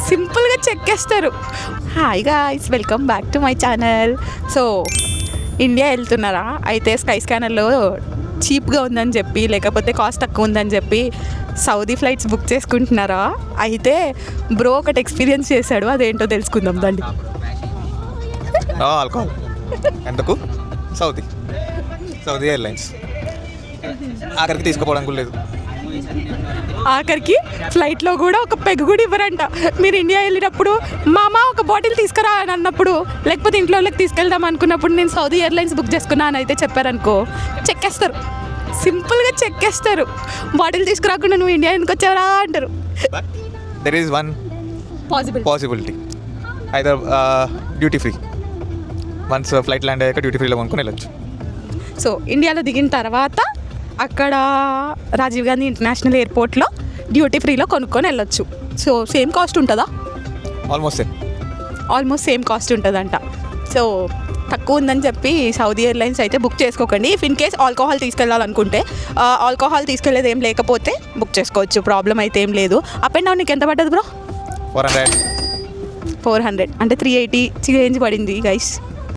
సింపుల్గా చెక్కేస్తారు. Hi guys, welcome back to my channel. So India వెళ్తున్నారా? అయితే స్కై స్కానర్లో చీప్గా ఉందని చెప్పి, లేకపోతే కాస్ట్ తక్కువ ఉందని చెప్పి సౌదీ ఫ్లైట్స్ బుక్ చేసుకుంటున్నారా? అయితే బ్రో ఒకటి ఎక్స్పీరియన్స్ చేశాడు, అదేంటో తెలుసుకుందాం దండి. ఆల్కహాల్ ఎందుకు? సౌదీ ఎయిర్లైన్స్ ఆఖరికి తీసుకుపోవడానికి లేదు. ఆఖరికి ఫ్లైట్లో కూడా ఒక పెగ్ కూడా ఇవ్వరంట. మీరు ఇండియా వెళ్ళేటప్పుడు మామ ఒక బాటిల్ తీసుకురా అని అన్నప్పుడు, లేకపోతే ఇంట్లో వాళ్ళకి తీసుకెళ్దాం అనుకున్నప్పుడు నేను సౌదీ ఎయిర్లైన్స్ బుక్ చేసుకున్నాను అయితే చెప్పారనుకో, చెక్కేస్తారు. సింపుల్గా చెక్కేస్తారు. బాటిల్ తీసుకురాకుండా నువ్వు ఇండియా ఎందుకు వచ్చావరా అంటారు. There is one possibility, either duty free. Once flight land అయ్యాక డ్యూటీ ఫ్రీలో కొనుక్కొని వెళ్ళొచ్చు. సో ఇండియాలో దిగిన తర్వాత అక్కడ రాజీవ్ గాంధీ ఇంటర్నేషనల్ ఎయిర్పోర్ట్లో డ్యూటీ ఫ్రీలో కొనుక్కొని వెళ్ళొచ్చు. సో సేమ్ కాస్ట్ ఉంటుందా? ఆల్మోస్ట్ సేమ్ కాస్ట్ ఉంటుందంట. సో తక్కువ ఉందని చెప్పి సౌదీ ఎయిర్లైన్స్ అయితే బుక్ చేసుకోకండి. ఇఫ్ ఇన్ కేస్ ఆల్కహాల్ తీసుకెళ్ళాలనుకుంటే, ఆల్కహాల్ తీసుకెళ్ళేది ఏం లేకపోతే బుక్ చేసుకోవచ్చు, ప్రాబ్లం అయితే ఏం లేదు. అప్ అండ్ డౌన్ నీకు ఎంత పడ్డది బ్రో? 400 400 అంటే 380 చేంజ్ పడింది గైస్.